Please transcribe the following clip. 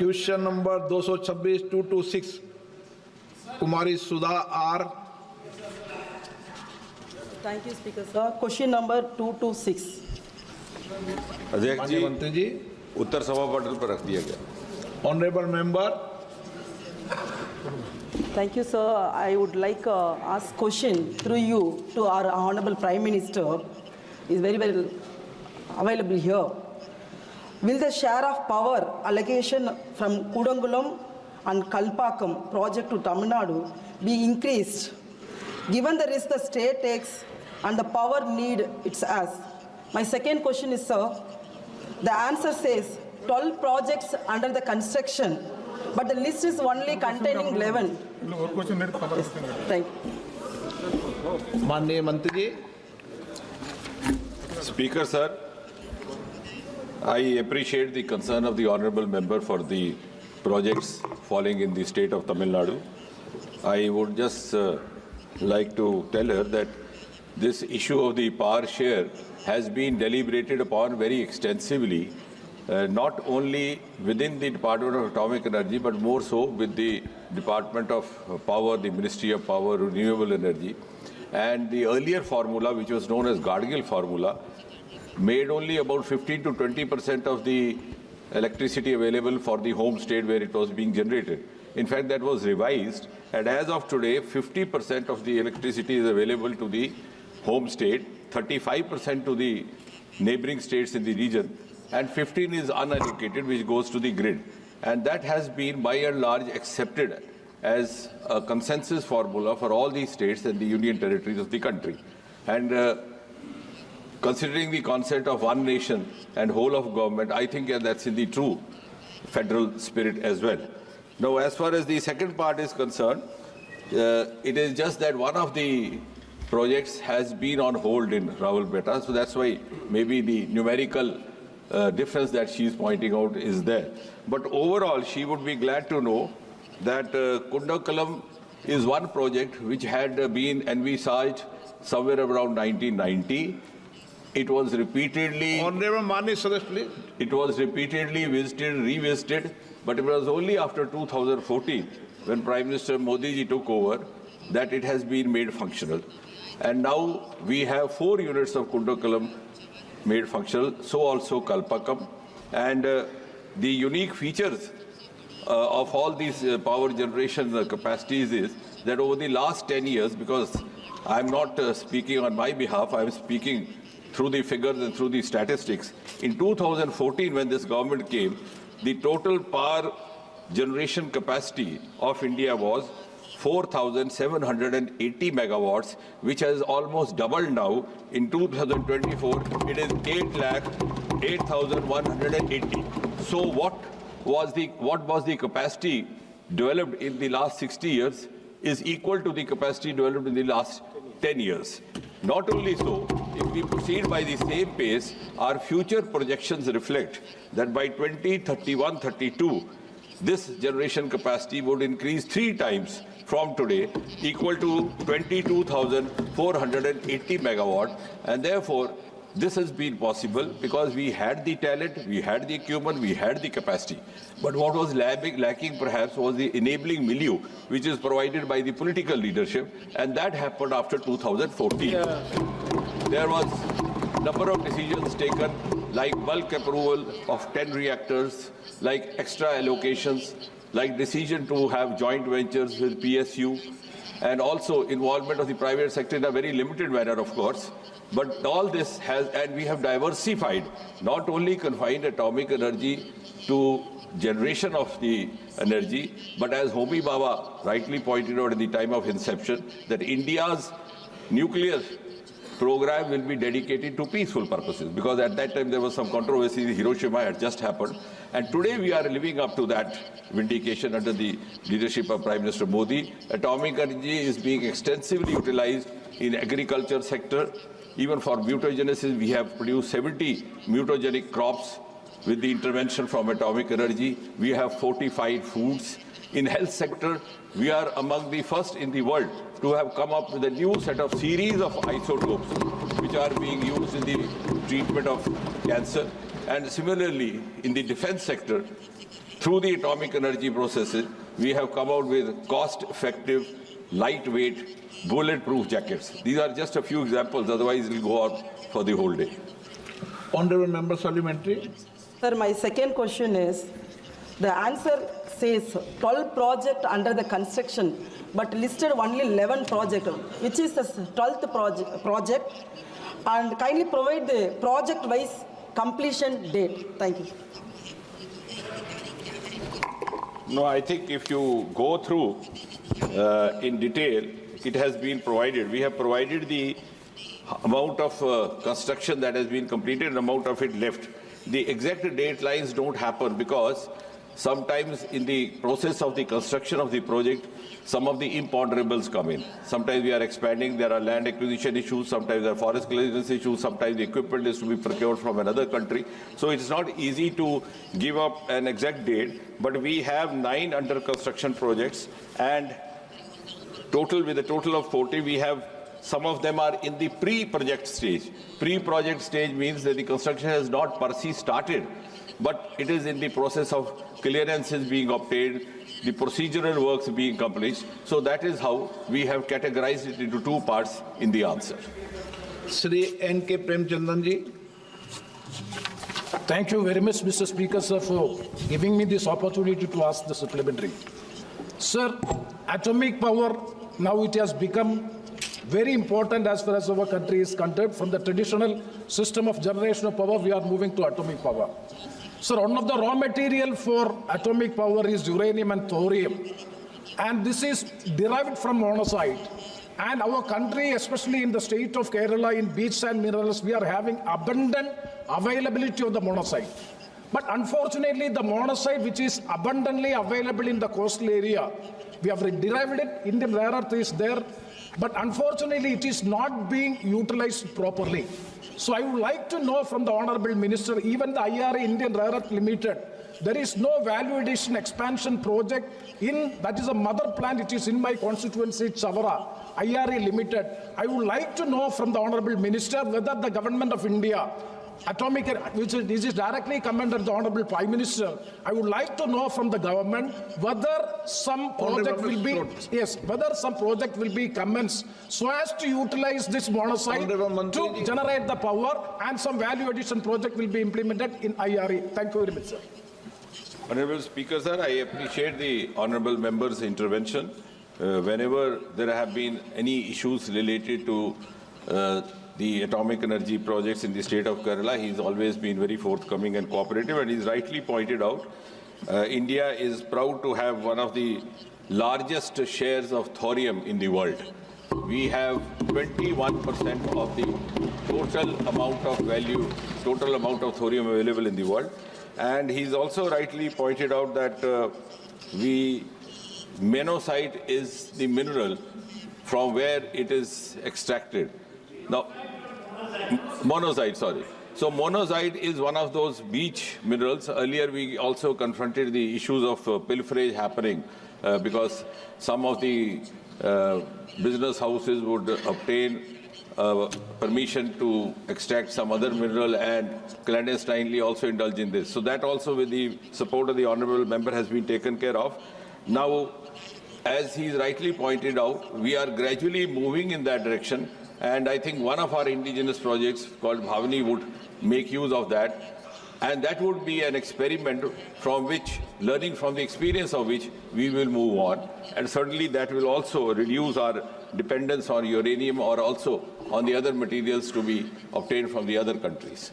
Question number 226-226 Kumari Sudha R. Thank you, Speaker, sir. Question number 226. अध्यक्ष जी, मंत्री जी, उत्तर सभा पटल पर रख दिया गया. Honourable member. Thank you, sir. I would like ask question through you to our Honorable Prime Minister. Is very well available here. Will the share of power allocation from Kudangulam and Kalpakam project to Tamil Nadu be increased, given the risk the state takes and the power need it has? My second question is, sir, the answer says 12 projects under the construction, but the list is only containing 11. Thank you. माननीय मंत्री जी. Speaker, sir, I appreciate the concern of the honourable member for the projects falling in the state of Tamil Nadu. I would just like to tell her that this issue of the power share has been deliberated upon very extensively, not only within the Department of Atomic Energy, but more so with the Department of Power, the Ministry of Power, Renewable Energy. And the earlier formula, which was known as Gadgil formula, made only about 15 to 20% of the electricity available for the home state where it was being generated. In fact, that was revised, and as of today, 50% of the electricity is available to the home state, 35% to the neighboring states in the region, and 15% is unallocated, which goes to the grid. And that has been, by and large, accepted as a consensus formula for all these states and the union territories of the country. And considering the concept of one nation and whole of government, I think that's in the true federal spirit as well. Now, as far as the second part is concerned, it is just that one of the projects has been on hold in Rawalpeta, so that's why maybe the numerical difference that she is pointing out is there. But overall, she would be glad to know that Kundakalam is one project which had been envisaged somewhere around 1990. It was repeatedly... Honorable Mani Sadesh, please. It was repeatedly visited, revisited, but it was only after 2014, when Prime Minister Modi ji took over, that it has been made functional. And now we have 4 units of Kundakalam made functional, so also Kalpakam. And the unique features of all these power generation capacities is that over the last 10 years, because I'm not speaking on my behalf, I'm speaking through the figures and through the statistics. In 2014, when this government came, the total power generation capacity of India was 4,780 megawatts, which has almost doubled now. In 2024, it is 8,8,180. So what was the capacity developed in the last 60 years is equal to the capacity developed in the last 10 years. Not only so, if we proceed by the same pace, our future projections reflect that by 2031-32, this generation capacity would increase 3 times from today, equal to 22,480 megawatt, and therefore this has been possible because we had the talent, we had the equipment, we had the capacity. But what was lacking perhaps was the enabling milieu, which is provided by the political leadership, and that happened after 2014. There was a number of decisions taken, like bulk approval of 10 reactors, like extra allocations, like decision to have joint ventures with PSU, and also involvement of the private sector in a very limited manner, of course. But all this has, and we have diversified, not only confined atomic energy to generation of the energy, but as Homi Baba rightly pointed out at the time of inception, that India's nuclear program will be dedicated to peaceful purposes, because at that time there was some controversy. Hiroshima had just happened, and today we are living up to that vindication under the leadership of Prime Minister Modi. Atomic energy is being extensively utilized in agriculture sector. Even for mutagenesis, we have produced 70 mutagenic crops with the intervention from atomic energy. We have fortified foods. In health sector, we are among the first in the world to have come up with a new set of series of isotopes which are being used in the treatment of cancer. And similarly, in the defense sector, through the atomic energy processes, we have come out with cost-effective, lightweight, bulletproof jackets. These are just a few examples, otherwise it will go on for the whole day. Honorable Member Supplementary. Sir, my second question is, the answer says 12 projects under the construction, but listed only 11 projects. Which is the 12th project? And kindly provide the project-wise completion date. Thank you. No, I think if you go through in detail, it has been provided. We have provided the amount of construction that has been completed and amount of it left. The exact date lines don't happen because sometimes in the process of the construction of the project, some of the imponderables come in. Sometimes we are expanding, there are land acquisition issues, sometimes there are forest clearance issues, sometimes the equipment is to be procured from another country. So it's not easy to give up an exact date, but we have 9 under construction projects, and with a total of 40, we have some of them are in the pre-project stage. Pre-project stage means that the construction has not per se started, but it is in the process of clearances being obtained, the procedural works being accomplished. So that is how we have categorized it into 2 parts in the answer. Shri N.K. Premchandan ji. Thank you very much, Mr. Speaker, sir, for giving me this opportunity to ask the supplementary. Sir, atomic power, now it has become very important as far as our country is concerned. From the traditional system of generation of power, we are moving to atomic power. So one of the raw material for atomic power is uranium and thorium. And this is derived from monazite. And our country, especially in the state of Kerala, in beach sand minerals, we are having abundant availability of the monazite. But unfortunately, the monazite, which is abundantly available in the coastal area, we have derived it, Indian rare earth is there, but unfortunately, it is not being utilized properly. So I would like to know from the Honorable Minister, even the IRA Indian Rare Earth Limited, there is no value addition expansion project that is a mother plant, it is in my constituency, Chavara, IRA Limited. I would like to know from the Honorable Minister whether the government of India, which is directly commanded the Honorable Prime Minister, I would like to know from the government whether some project will be commenced so as to utilize this monazite to generate the power, and some value addition project will be implemented in IRA. Thank you very much, sir. Honorable Speaker, sir, I appreciate the honorable member's intervention. Whenever there have been any issues related to the atomic energy projects in the state of Kerala, he's always been very forthcoming and cooperative, and he's rightly pointed out, India is proud to have one of the largest shares of thorium in the world. We have 21% of the total amount of thorium available in the world. And he's also rightly pointed out that monazite is the mineral from where it is extracted. Now, monazite, sorry. So monazite is one of those beach minerals. Earlier we also confronted the issues of pilferage happening because some of the business houses would obtain permission to extract some other mineral and clandestinely also indulge in this. So that also, with the support of the honourable member, has been taken care of. Now, as he's rightly pointed out, we are gradually moving in that direction, and I think one of our indigenous projects called Bhavani would make use of that, and that would be an experiment from which, learning from the experience of which, we will move on, and certainly that will also reduce our dependence on uranium or also on the other materials to be obtained from the other countries.